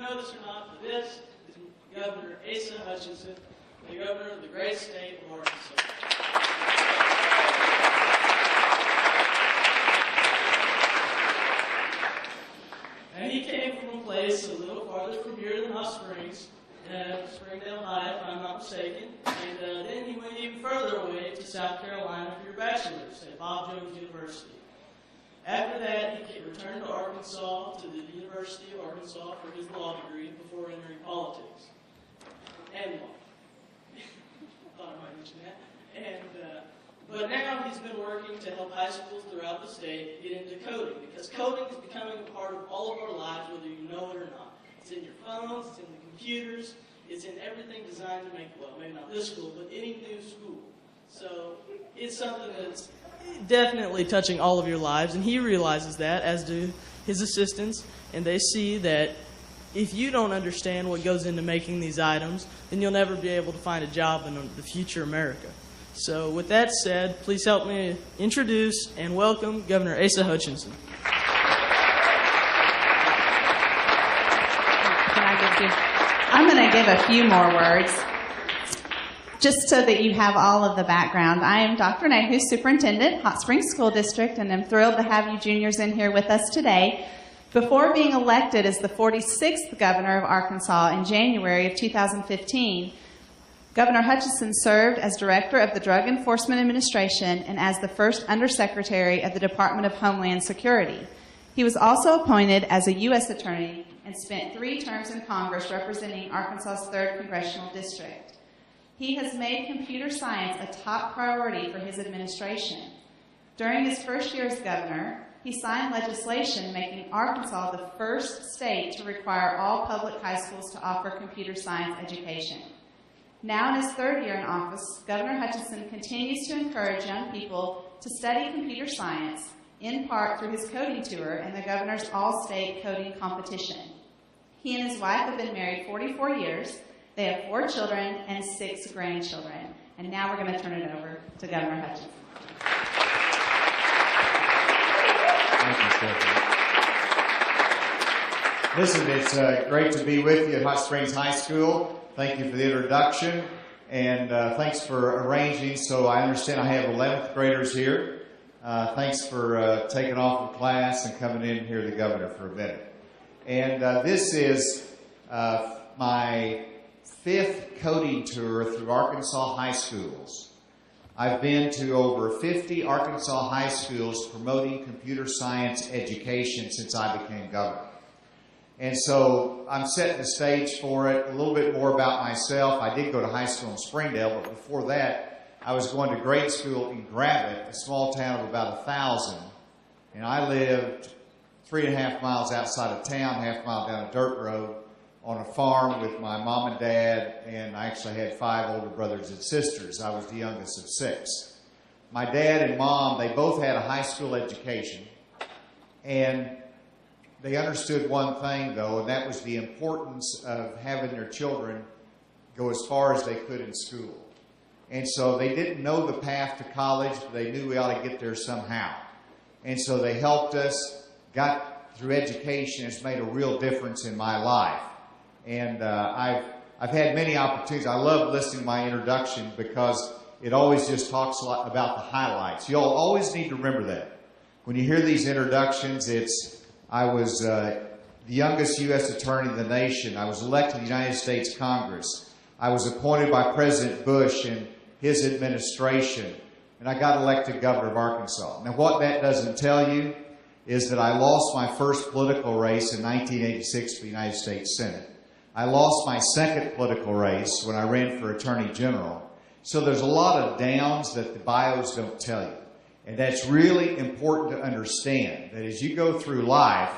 know this or not, but this is Governor Asa Hutchinson, the governor of the great state of Arkansas. And he came from a place a little farther from here than Hot Springs, Springdale High, if I'm not mistaken. And then he went even further away to South Carolina for your bachelor's at Bob Jones University. After that, he returned to Arkansas, to the University of Arkansas for his law degree before entering politics. And law. Thought I might mention that. But now he's been working to help high schools throughout the state get into coding, because coding is becoming a part of all of our lives, whether you know it or not. It's in your phones, it's in the computers, it's in everything designed to make, well, maybe not this school, but any new school. So it's something that's definitely touching all of your lives, and he realizes that, as do his assistants, and they see that if you don't understand what goes into making these items, then you'll never be able to find a job in the future America. So with that said, please help me introduce and welcome Governor Asa Hutchinson. I'm going to give a few more words, just so that you have all of the background. I am Dr. Nehus, Superintendent, Hot Springs School District, and I'm thrilled to have you juniors in here with us today. Before being elected as the 46th governor of Arkansas in January of 2015, Governor Hutchinson served as Director of the Drug Enforcement Administration and as the first Undersecretary of the Department of Homeland Security. He was also appointed as a U.S. Attorney and spent 3 terms in Congress representing Arkansas's 3rd Congressional District. He has made computer science a top priority for his administration. During his first year as governor, he signed legislation making Arkansas the first state to require all public high schools to offer computer science education. Now in his 3rd year in office, Governor Hutchinson continues to encourage young people to study computer science, in part through his coding tour and the governor's all-state coding competition. He and his wife have been married 44 years. They have 4 children and 6 grandchildren. And now we're going to turn it over to Governor Hutchinson. Thank you, Stephanie. Listen, it's great to be with you at Hot Springs High School. Thank you for the introduction, and thanks for arranging. So I understand I have 11th graders here. Thanks for taking off from class and coming in here to the governor for a minute. And this is my 5th coding tour through Arkansas high schools. I've been to over 50 Arkansas high schools promoting computer science education since I became governor. And so I'm setting the stage for it. A little bit more about myself. I did go to high school in Springdale, but before that, I was going to grade school in Gravette, a small town of about 1,000. And I lived 3.5 miles outside of town, half mile down a dirt road, on a farm with my mom and dad, and I actually had 5 older brothers and sisters. I was the youngest of 6. My dad and mom, they both had a high school education, and they understood one thing, though, and that was the importance of having their children go as far as they could in school. And so they didn't know the path to college, but they knew we ought to get there somehow. And so they helped us, got through education. It's made a real difference in my life. And I've had many opportunities. I love listening to my introduction because it always just talks a lot about the highlights. You'll always need to remember that. When you hear these introductions, I was the youngest U.S. attorney in the nation. I was elected to the United States Congress. I was appointed by President Bush and his administration, and I got elected governor of Arkansas. Now, what that doesn't tell you is that I lost my first political race in 1986 for the United States Senate. I lost my second political race when I ran for Attorney General. So there's a lot of downs that the bios don't tell you. And that's really important to understand, that as you go through life,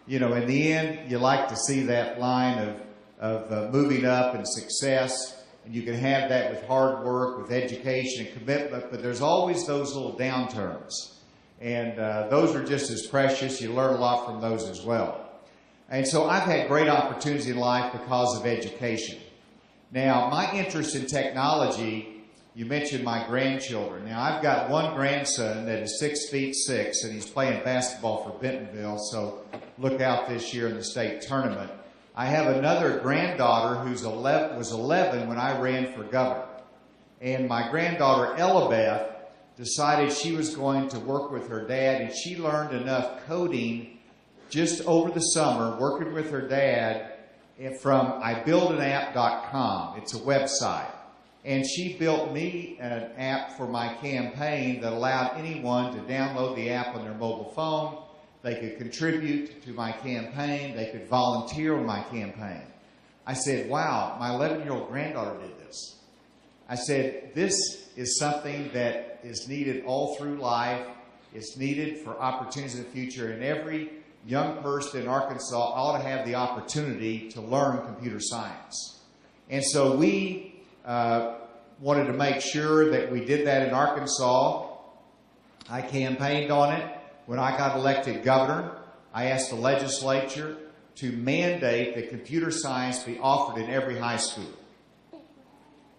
you know, in the end, you like to see that line of moving up and success, and you can have that with hard work, with education and commitment, but there's always those little downturns. And those are just as precious. You learn a lot from those as well. And so I've had great opportunities in life because of education. Now, my interest in technology, you mentioned my grandchildren. Now, I've got one grandson that is 6'6", and he's playing basketball for Bentonville, so look out this year in the state tournament. I have another granddaughter who's was 11 when I ran for governor. And my granddaughter, Ella Beth, decided she was going to work with her dad, and she learned enough coding just over the summer, working with her dad from ibuildanapp.com. It's a website. And she built me an app for my campaign that allowed anyone to download the app on their mobile phone. They could contribute to my campaign. They could volunteer on my campaign. I said, wow, my 11-year-old granddaughter did this. I said, this is something that is needed all through life. It's needed for opportunities in the future. And every young person in Arkansas ought to have the opportunity to learn computer science. And so we wanted to make sure that we did that in Arkansas. I campaigned on it. When I got elected governor, I asked the legislature to mandate that computer science be offered in every high school.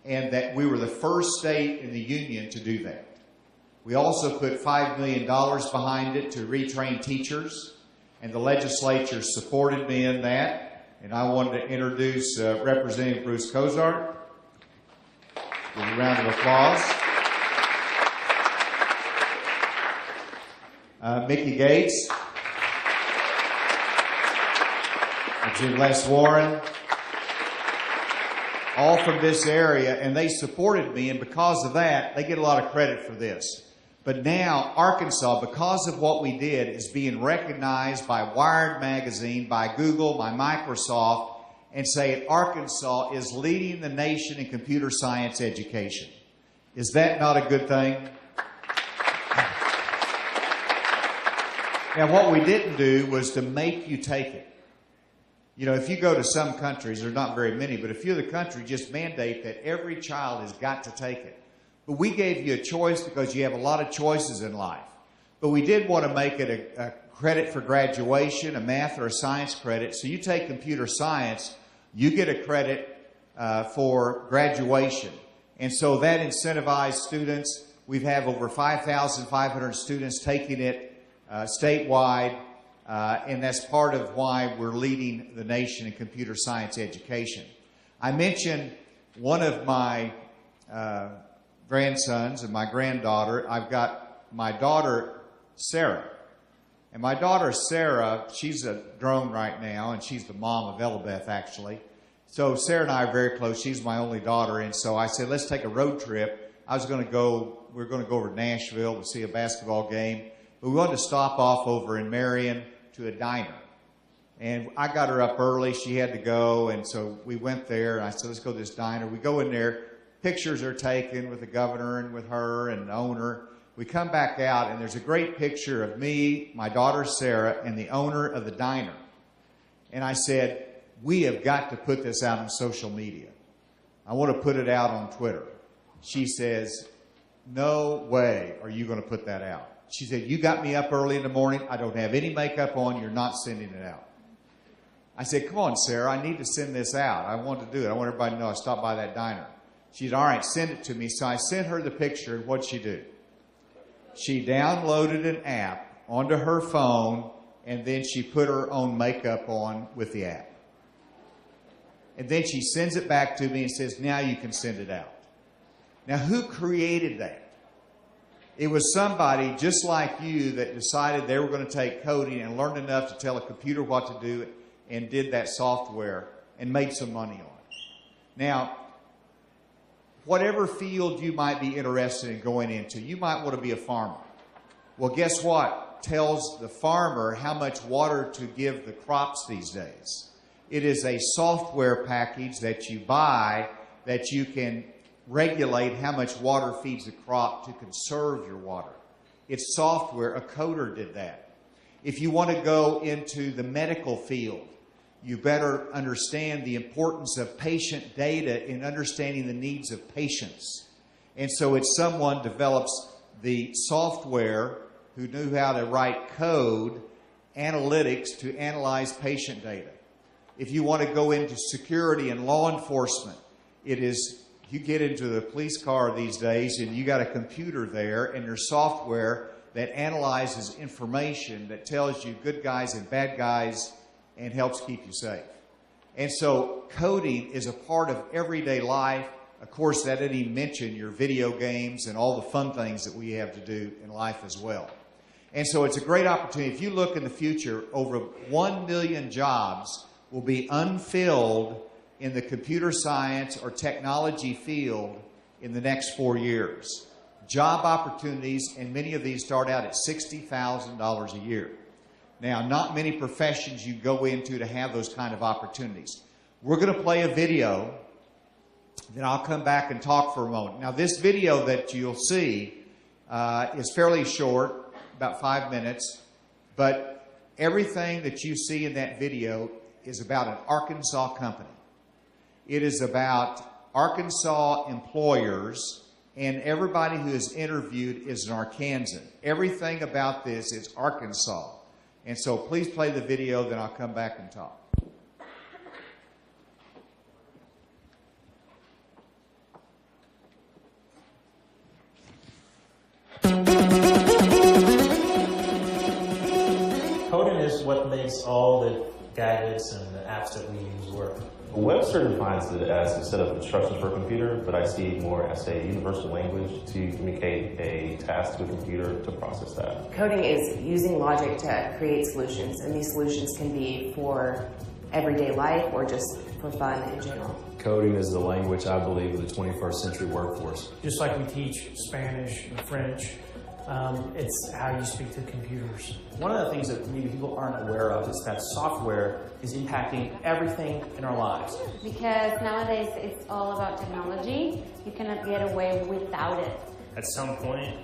And that we were the first state in the union to do that. We also put $5 million behind it to retrain teachers, and the legislature supported me in that. And I wanted to introduce Representative Bruce Cozart. Give a round of applause. Mickey Gates, Jim Les Warren, all from this area, and they supported me, and because of that, they get a lot of credit for this. But now, Arkansas, because of what we did, is being recognized by Wired Magazine, by Google, by Microsoft, and saying Arkansas is leading the nation in computer science education. Is that not a good thing? Now, what we didn't do was to make you take it. You know, if you go to some countries, there's not very many, but a few of the countries just mandate that every child has got to take it. But we gave you a choice because you have a lot of choices in life. But we did want to make it a credit for graduation, a math or a science credit. So you take computer science, you get a credit for graduation. And so that incentivized students. We've had over 5,500 students taking it statewide. And that's part of why we're leading the nation in computer science education. I mentioned one of my grandsons and my granddaughter. I've got my daughter, Sarah. And my daughter, Sarah, she's a drone right now, and she's the mom of Elabeth, actually. So Sarah and I are very close. She's my only daughter, and so I said, let's take a road trip. We were going to go over to Nashville to see a basketball game. But we wanted to stop off over in Marion to a diner. And I got her up early. She had to go. And so we went there. And I said, let's go to this diner. We go in there. Pictures are taken with the governor and with her and the owner. We come back out, and there's a great picture of me, my daughter Sarah, and the owner of the diner. And I said, we have got to put this out on social media. I want to put it out on Twitter. She says, no way are you going to put that out. She said, you got me up early in the morning. I don't have any makeup on. You're not sending it out. I said, come on, Sarah. I need to send this out. I want to do it. I want everybody to know I stopped by that diner. She said, all right, send it to me. So I sent her the picture, and what'd she do? She downloaded an app onto her phone, and then she put her own makeup on with the app. And then she sends it back to me and says, now you can send it out. Now, who created that? It was somebody just like you that decided they were going to take coding and learned enough to tell a computer what to do and did that software and made some money on it. Now, whatever field you might be interested in going into, you might want to be a farmer. Well, guess what? Tells the farmer how much water to give the crops these days. It is a software package that you buy that you can regulate how much water feeds the crop to conserve your water. It's software. A coder did that. If you want to go into the medical field, you better understand the importance of patient data in understanding the needs of patients. And so it's someone develops the software who knew how to write code, analytics to analyze patient data. If you want to go into security and law enforcement, you get into the police car these days and you got a computer there and there's software that analyzes information that tells you good guys and bad guys and helps keep you safe. And so coding is a part of everyday life. Of course, that didn't even mention your video games and all the fun things that we have to do in life as well. And so it's a great opportunity. If you look in the future, over 1 million jobs will be unfilled in the computer science or technology field in the next 4 years. Job opportunities, and many of these start out at $60,000 a year. Now, not many professions you go into to have those kind of opportunities. We're going to play a video, then I'll come back and talk for a moment. Now, this video that you'll see is fairly short, about 5 minutes, but everything that you see in that video is about an Arkansas company. It is about Arkansas employers, and everybody who is interviewed is an Arkansan. Everything about this is Arkansas. And so please play the video, then I'll come back and talk. Coding is what makes all the gadgets and the apps that we use work. Webster defines it as a set of instructions for a computer, but I see it more as a universal language to communicate a task to a computer to process that. Coding is using logic to create solutions, and these solutions can be for everyday life or just for fun in general. Coding is the language, I believe, of the 21st century workforce. Just like we teach Spanish and French, it's how you speak to computers. One of the things that maybe people aren't aware of is that software is impacting everything in our lives. Because nowadays it's all about technology. You cannot get away without it. At some point,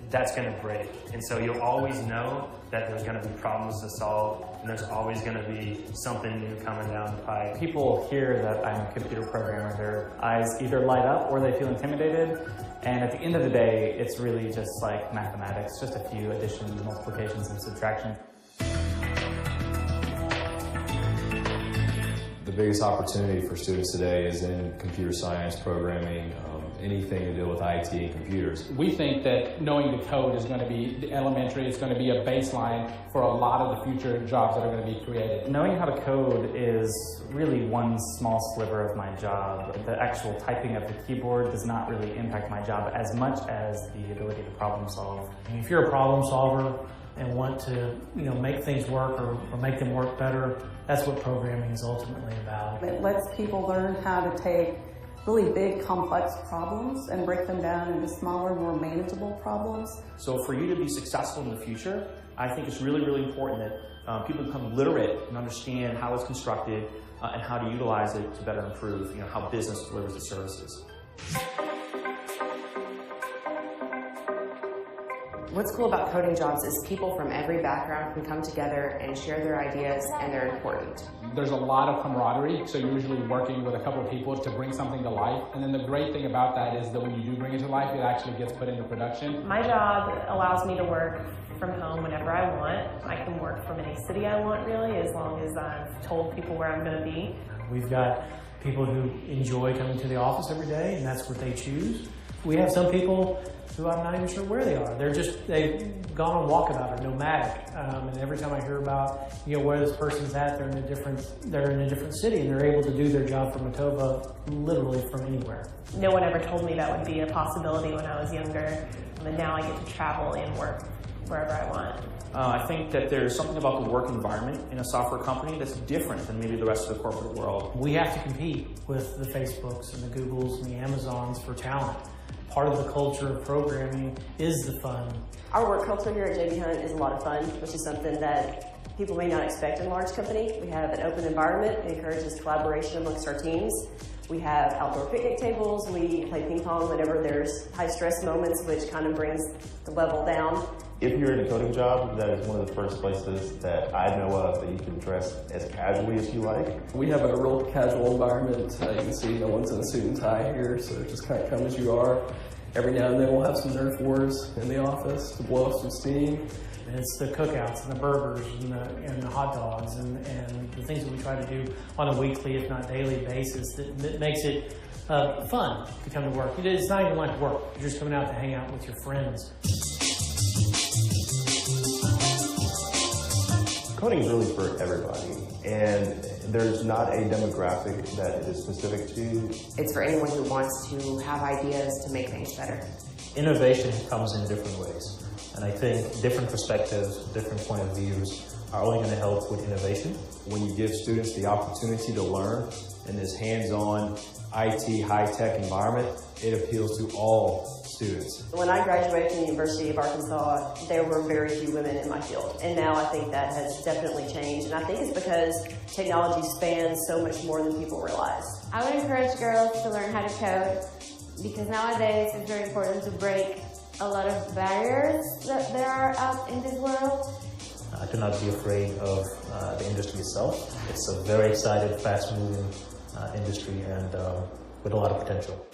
that's going to break. And so you'll always know that there's going to be problems to solve, and there's always going to be something new coming down the pipe. People hear that I'm a computer programmer, their eyes either light up or they feel intimidated. And at the end of the day, it's really just like mathematics, just a few additions, multiplications, and subtractions. The biggest opportunity for students today is in computer science, programming, anything to do with IT and computers. We think that knowing the code is going to be elementary, it's going to be a baseline for a lot of the future jobs that are going to be created. Knowing how to code is really one small sliver of my job. The actual typing of the keyboard does not really impact my job as much as the ability to problem solve. If you're a problem solver and want to, make things work or make them work better, that's what programming is ultimately about. It lets people learn how to take really big, complex problems and break them down into smaller, more manageable problems. So for you to be successful in the future, I think it's really, really important that people become literate and understand how it's constructed and how to utilize it to better improve, how business delivers its services. What's cool about coding jobs is people from every background can come together and share their ideas, and they're important. There's a lot of camaraderie, so you're usually working with a couple of people to bring something to life. And then the great thing about that is that when you do bring it to life, it actually gets put into production. My job allows me to work from home whenever I want. I can work from any city I want, really, as long as I've told people where I'm going to be. We've got people who enjoy coming to the office every day, and that's what they choose. We have some people who I'm not even sure where they are. They've gone on walkabout or nomadic. And every time I hear about, where this person's at, they're in a different city, and they're able to do their job from Matova literally from anywhere. No one ever told me that would be a possibility when I was younger, and now I get to travel and work wherever I want. I think that there's something about the work environment in a software company that's different than maybe the rest of the corporate world. We have to compete with the Facebooks and the Googles and the Amazons for talent. Part of the culture of programming is the fun. Our work culture here at JB Hunt is a lot of fun, which is something that people may not expect in a large company. We have an open environment. It encourages collaboration amongst our teams. We have outdoor picnic tables. We play ping pong whenever there's high stress moments, which kind of brings the level down. If you're in a coding job, that is one of the first places that I know of that you can dress as casually as you like. We have a real casual environment. You can see no one's in a suit and tie here, so just kind of come as you are. Every now and then we'll have some Nerf wars in the office to blow off some steam. And it's the cookouts and the burgers and the hot dogs and the things that we try to do on a weekly, if not daily basis that makes it fun to come to work. It's not even like work. You're just coming out to hang out with your friends. Coding is really for everybody, and There's not a demographic that it is specific to. It's for anyone who wants to have ideas to make things better. Innovation comes in different ways. And I think different perspectives, different point of views are only going to help with innovation. When you give students the opportunity to learn in this hands-on IT high-tech environment, it appeals to all students. When I graduated from the University of Arkansas, there were very few women in my field. And now I think that has definitely changed. And I think it's because technology spans so much more than people realize. I would encourage girls to learn how to code because nowadays it's very important to break a lot of barriers that there are out in this world. Do not be afraid of the industry itself. It's a very exciting, fast-moving industry and with a lot of potential.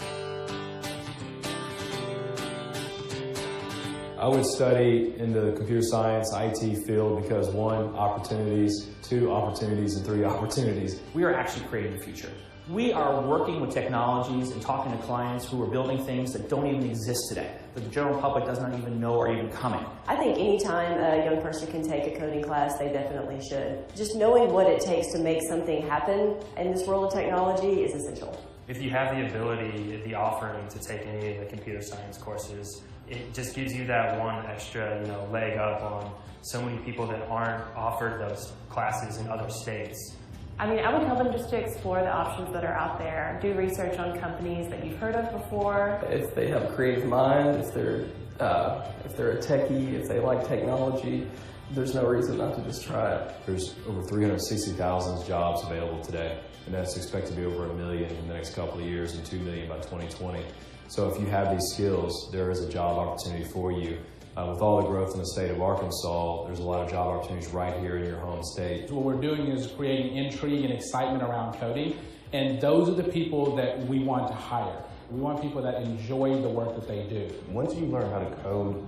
I would study in the computer science IT field because 1, opportunities, 2, opportunities, and 3, opportunities. We are actually creating the future. We are working with technologies and talking to clients who are building things that don't even exist today, that the general public does not even know are even coming. I think anytime a young person can take a coding class, they definitely should. Just knowing what it takes to make something happen in this world of technology is essential. If you have the ability, the offering to take any of the computer science courses, it just gives you that one extra, leg up on so many people that aren't offered those classes in other states. I mean, I would tell them just to explore the options that are out there. Do research on companies that you've heard of before. If they have a creative mind, if they're a techie, if they like technology, there's no reason not to just try it. There's over 360,000 jobs available today, and that's expected to be over 1 million in the next couple of years and 2 million by 2020. So if you have these skills, there is a job opportunity for you. With all the growth in the state of Arkansas, there's a lot of job opportunities right here in your home state. What we're doing is creating intrigue and excitement around coding, and those are the people that we want to hire. We want people that enjoy the work that they do. Once you learn how to code,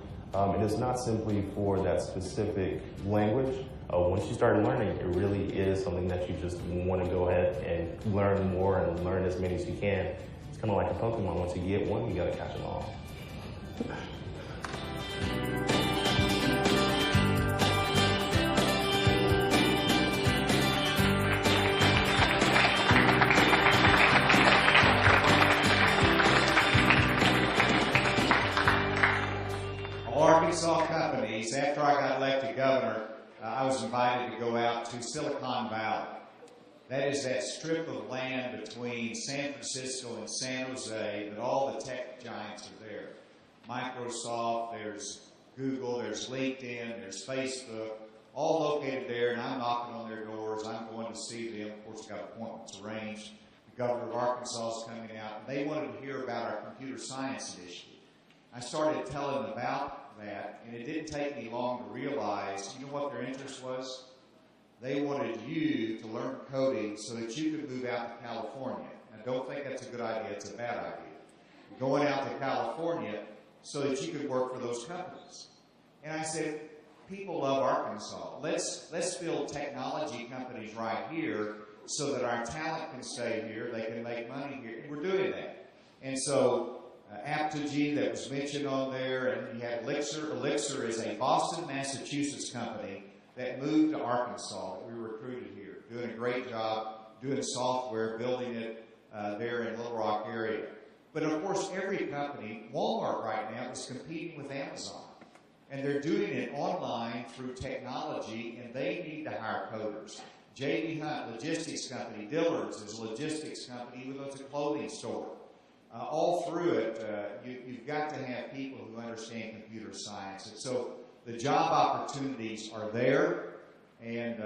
it is not simply for that specific language. Once you start learning, it really is something that you just want to go ahead and learn more and learn as many as you can. It's kind of like a Pokemon. Once you get one, you got to catch them all. Arkansas companies, after I got elected governor, I was invited to go out to Silicon Valley. That is that strip of land between San Francisco and San Jose that all the tech giants are there. Microsoft, there's Google, there's LinkedIn, there's Facebook, all located there, and I'm knocking on their doors. I'm going to see them. Of course, got appointments arranged. The governor of Arkansas is coming out, and they wanted to hear about our computer science initiative. I started telling them about that, and it didn't take me long to realize, you know what their interest was? They wanted you to learn coding so that you could move out to California. And don't think that's a good idea, it's a bad idea. Going out to California so that you could work for those companies. And I said, people love Arkansas. Let's build technology companies right here so that our talent can stay here, they can make money here, and we're doing that. And so Apogee that was mentioned on there, and you had Elixir. Elixir is a Boston, Massachusetts company that moved to Arkansas that we recruited here, doing a great job, doing software, building it there in Little Rock area. But of course, every company, Walmart right now is competing with Amazon. And they're doing it online through technology, and they need to hire coders. J.B. Hunt, logistics company. Dillard's is a logistics company, even though it's a clothing store. All through it, you've got to have people who understand computer science. And so the job opportunities are there, and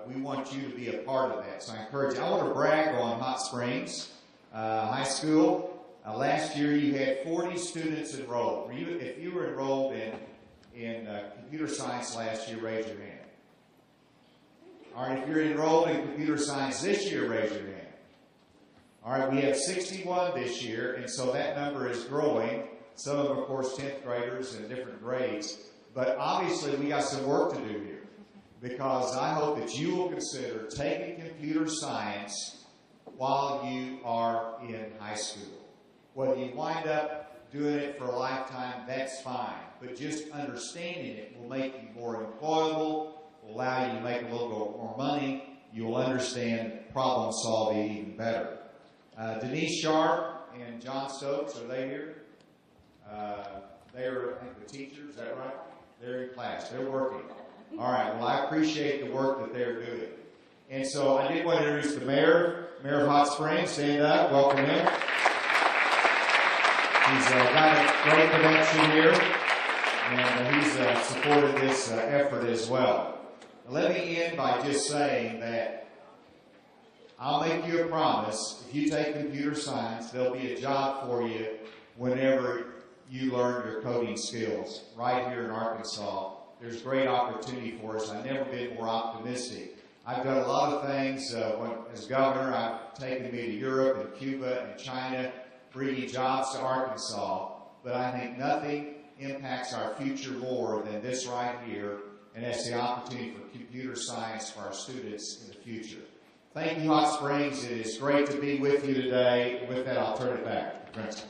we want you to be a part of that. So I encourage you. I want to brag on Hot Springs High School. Last year you had 40 students enrolled. If you were enrolled in computer science last year, raise your hand. All right, if you're enrolled in computer science this year, raise your hand. All right, we have 61 this year, and so that number is growing. Some of them, of course, 10th graders in different grades. But obviously, we got some work to do here, because I hope that you will consider taking computer science while you are in high school. Whether you wind up doing it for a lifetime, that's fine. But just understanding it will make you more employable, will allow you to make a little bit more money, you will understand problem solving even better. Denise Sharp and John Stokes, are they here? They're, I think, the teachers, is that right? They're in class. They're working. All right. Well, I appreciate the work that they're doing. And so I did want to introduce the mayor of Hot Springs. Stand up. Welcome him. He's got a great connection here, and he's supported this effort as well. Now, let me end by just saying that I'll make you a promise. If you take computer science, there'll be a job for you whenever you learn your coding skills right here in Arkansas. There's great opportunity for us. I've never been more optimistic. I've done a lot of things. As governor, I've taken me to Europe and Cuba and China, bringing jobs to Arkansas. But I think nothing impacts our future more than this right here, and that's the opportunity for computer science for our students in the future. Thank you, Hot Springs. It is great to be with you today. With that, I'll turn it back to the principal.